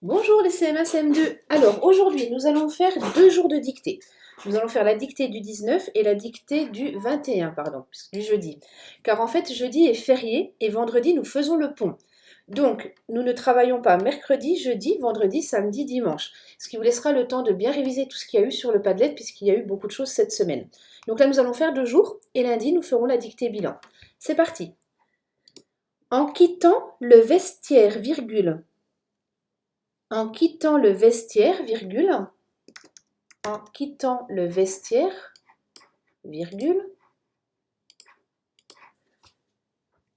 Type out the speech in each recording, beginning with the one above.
Bonjour les CM1, CM2. Alors aujourd'hui, nous allons faire 2 jours de dictée. Nous allons faire la dictée du 19 et la dictée du 21, pardon, du jeudi. Car en fait, jeudi est férié et vendredi, nous faisons le pont. Donc, nous ne travaillons pas mercredi, jeudi, vendredi, samedi, dimanche. Ce qui vous laissera le temps de bien réviser tout ce qu'il y a eu sur le Padlet, puisqu'il y a eu beaucoup de choses cette semaine. Donc là, nous allons faire 2 jours et lundi, nous ferons la dictée bilan. C'est parti. En quittant le vestiaire, virgule. En quittant le vestiaire, virgule. En quittant le vestiaire, virgule.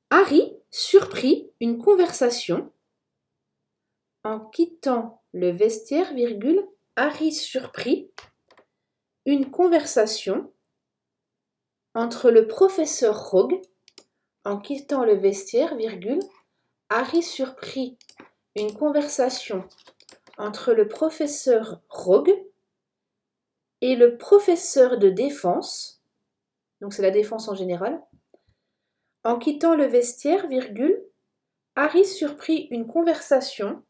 Harry surprit une conversation. En quittant le vestiaire, virgule. Harry surprit une conversation entre le professeur Rogue. En quittant le vestiaire, virgule. Harry surprit une conversation entre le professeur Rogue et le professeur de défense, donc c'est la défense en général. En quittant le vestiaire, virgule, Harry surprit une conversation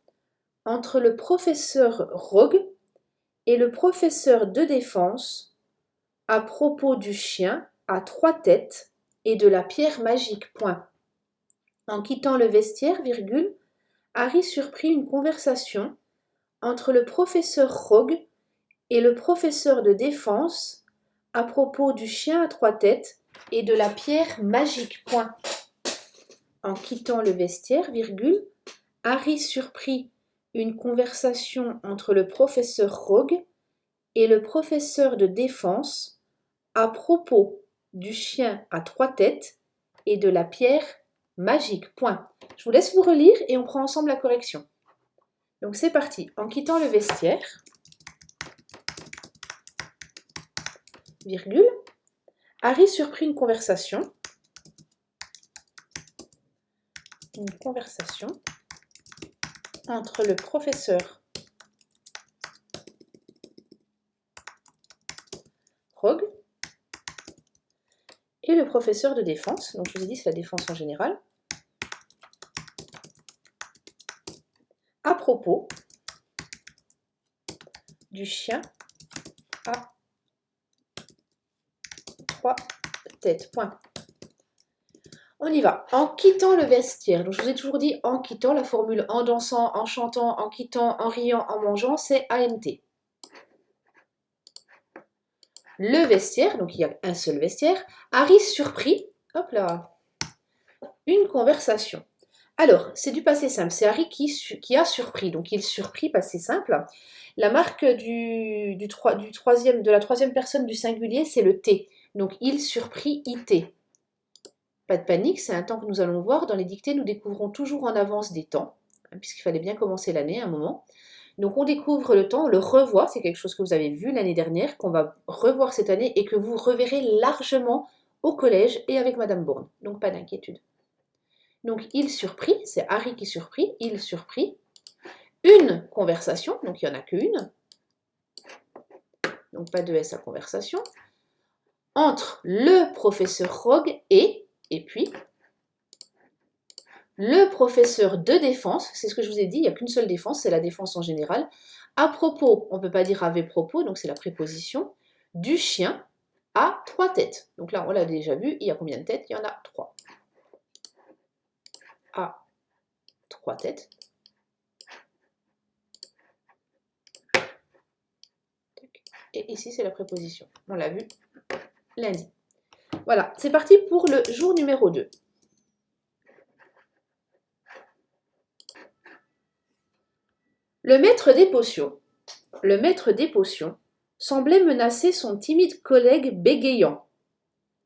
entre le professeur Rogue et le professeur de défense à propos du chien à 3 têtes et de la pierre magique. Point. En quittant le vestiaire, virgule, Harry surprit une conversation entre le professeur Rogue et le professeur de défense à propos du chien à 3 têtes et de la pierre magique. Point. En quittant le vestiaire, virgule, Harry surprit une conversation entre le professeur Rogue et le professeur de défense à propos du chien à 3 têtes et de la pierre magique. Point. Je vous laisse vous relire et on prend ensemble la correction. Donc c'est parti. En quittant le vestiaire, virgule, Harry surprit une conversation entre le professeur Rogue et le professeur de défense. Donc je vous ai dit c'est la défense en général. À propos du chien à 3 têtes. Point. On y va. En quittant le vestiaire. Donc je vous ai toujours dit en quittant, la formule en dansant, en chantant, en quittant, en riant, en mangeant, c'est ANT. Le vestiaire, donc il y a un seul vestiaire. Harry surprit, hop là, une conversation. Alors, c'est du passé simple, c'est Harry qui a surpris, donc il surprit, passé simple. La marque de la troisième personne du singulier, c'est le T. Donc, il surprit IT. Pas de panique, c'est un temps que nous allons voir. Dans les dictées, nous découvrons toujours en avance des temps, puisqu'il fallait bien commencer l'année à un moment. Donc, on découvre le temps, on le revoit, c'est quelque chose que vous avez vu l'année dernière, qu'on va revoir cette année et que vous reverrez largement au collège et avec Madame Bourne. Donc, pas d'inquiétude. Donc, il surprit, c'est Harry qui surprit, il surprit une conversation, donc il n'y en a qu'une, donc pas de S à conversation, entre le professeur Rogue et puis, le professeur de défense, c'est ce que je vous ai dit, il n'y a qu'une seule défense, c'est la défense en général, à propos, on ne peut pas dire avec propos, donc c'est la préposition, du chien à 3 têtes. Donc là, on l'a déjà vu, il y a combien de têtes? Il y en a 3. À 3 têtes. Et ici, c'est la préposition. On l'a vu lundi. Voilà, c'est parti pour le jour numéro 2. Le maître des potions semblait menacer son timide collègue bégayant.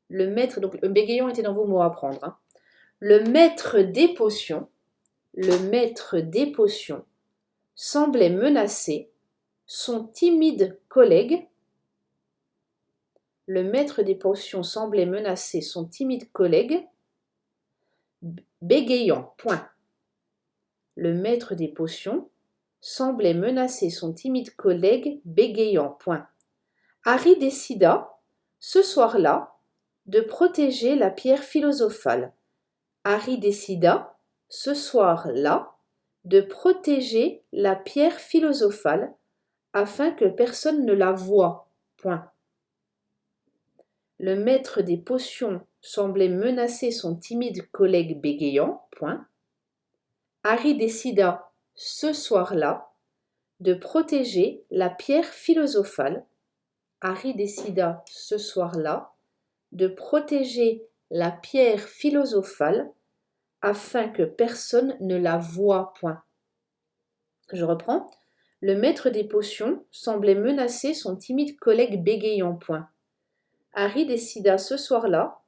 Donc le bégayant était dans vos mots à apprendre. Hein. Le maître des potions semblait menacer son timide collègue. Le maître des potions semblait menacer son timide collègue bégayant. Point. Le maître des potions semblait menacer son timide collègue bégayant. Point. Harry décida, ce soir-là, de protéger la pierre philosophale. Harry décida, ce soir-là, de protéger la pierre philosophale afin que personne ne la voie. Point. Le maître des potions semblait menacer son timide collègue bégayant. Point. Harry décida, ce soir-là, de protéger la pierre philosophale. Harry décida, ce soir-là, de protéger la pierre philosophale afin que personne ne la voie. Point. Je reprends. Le maître des potions semblait menacer son timide collègue bégayant. Point. Harry décida ce soir-là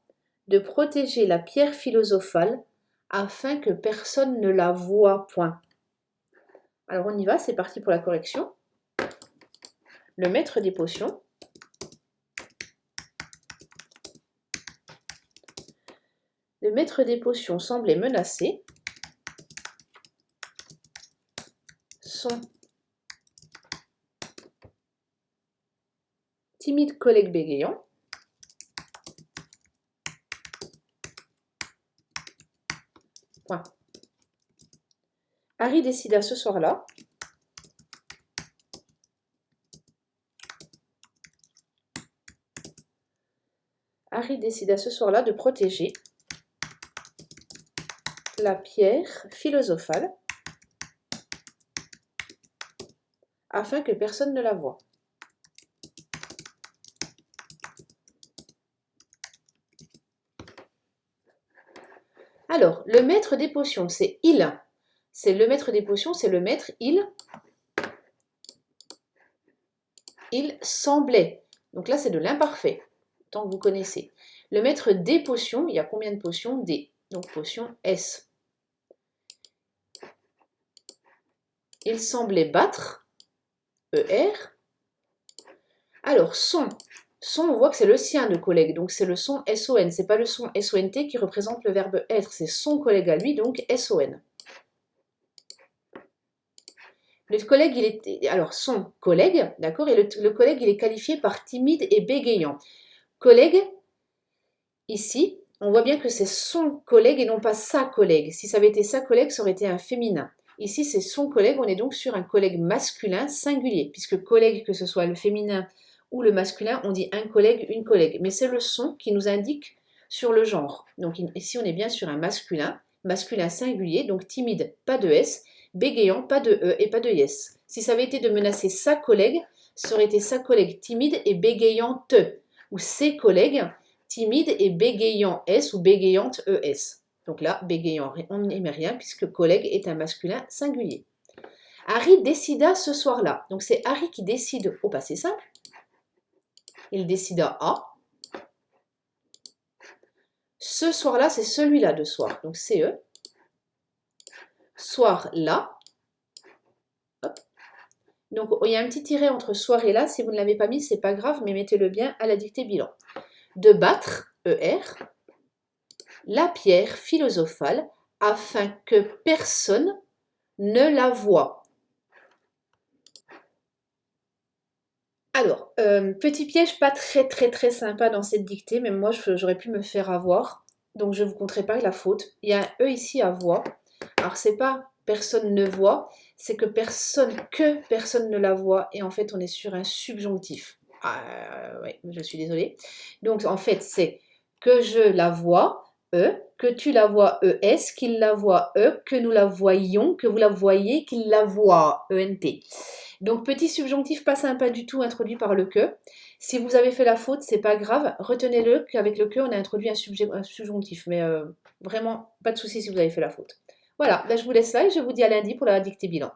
de protéger la pierre philosophale afin que personne ne la voie. Point. Alors on y va, c'est parti pour la correction. Le maître des potions semblait menacer son timide collègue bégayant Point. Harry décida ce soir-là de protéger la pierre philosophale afin que personne ne la voie. Alors, le maître des potions, c'est il. C'est le maître des potions, c'est le maître, il semblait. Donc là, c'est de l'imparfait, tant que vous connaissez. Le maître des potions, il y a combien de potions? D. Donc potion S. Il semblait battre, ER. Alors, son, on voit que c'est le sien de collègue, donc c'est le son SON. C'est pas le son SONT qui représente le verbe être, c'est son collègue à lui, donc SON. Le collègue, il est, alors son collègue, d'accord, et le collègue, il est qualifié par timide et bégayant. Collègue, ici, on voit bien que c'est son collègue et non pas sa collègue. Si ça avait été sa collègue, ça aurait été un féminin. Ici, c'est son collègue, on est donc sur un collègue masculin singulier, puisque collègue, que ce soit le féminin ou le masculin, on dit un collègue, une collègue. Mais c'est le son qui nous indique sur le genre. Donc ici, on est bien sur un masculin singulier, donc timide, pas de S, bégayant, pas de E et pas de yes. Si ça avait été de menacer sa collègue, ça aurait été sa collègue timide et bégayante, ou ses collègues timide et bégayant S ou bégayante ES. Donc là, bégayant, on n'y met rien puisque collègue est un masculin singulier. Harry décida ce soir-là. Donc c'est Harry qui décide au passé simple. Il décida à. Ce soir-là, c'est celui-là de soir. Donc CE. Soir-là. Donc il y a un petit tiret entre soir et là. Si vous ne l'avez pas mis, c'est pas grave, mais mettez-le bien à la dictée bilan. De battre, ER, la pierre philosophale afin que personne ne la voie. Alors, petit piège pas très sympa dans cette dictée, mais moi j'aurais pu me faire avoir, donc je ne vous compterai pas la faute. Il y a un E ici à voix. Alors c'est pas personne ne voit, c'est que personne ne la voit, et en fait on est sur un subjonctif. Oui, je suis désolée. Donc en fait c'est que je la vois, E, que tu la vois, ES, qu'il la voit, E, que nous la voyons, que vous la voyez, qu'il la voit, ENT. Donc petit subjonctif pas sympa du tout introduit par le que. Si vous avez fait la faute, c'est pas grave, retenez-le qu'avec le que on a introduit un subjonctif, mais vraiment pas de souci si vous avez fait la faute. Voilà, là je vous laisse là et je vous dis à lundi pour la dictée bilan.